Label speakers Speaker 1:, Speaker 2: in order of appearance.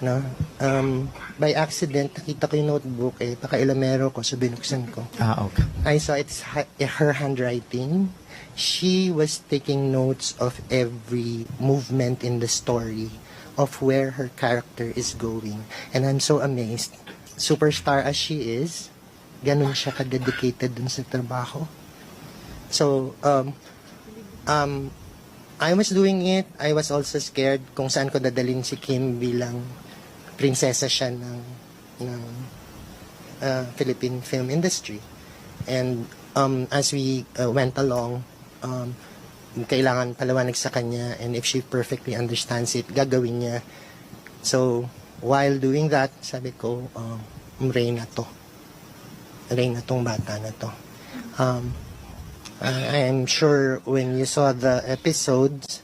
Speaker 1: no? By accident, nakita ko yung notebook, pakailamero ko, so binuksan ko.
Speaker 2: Okay.
Speaker 1: I saw it's her handwriting. She was taking notes of every movement in the story, of where her character is going. And I'm so amazed. Superstar as she is, ganun siya ka-dedicated dun sa trabaho. So, I was doing it. I was also scared kung saan ko dadalhin si Kim bilang prinsesa siya ng Philippine film industry. And as we went along, kailangan palawanag sa kanya, and if she perfectly understands it, gagawin niya. So, while doing that, sabi ko, Reyna to. Reyna tong bata na to. I am sure when you saw the episodes,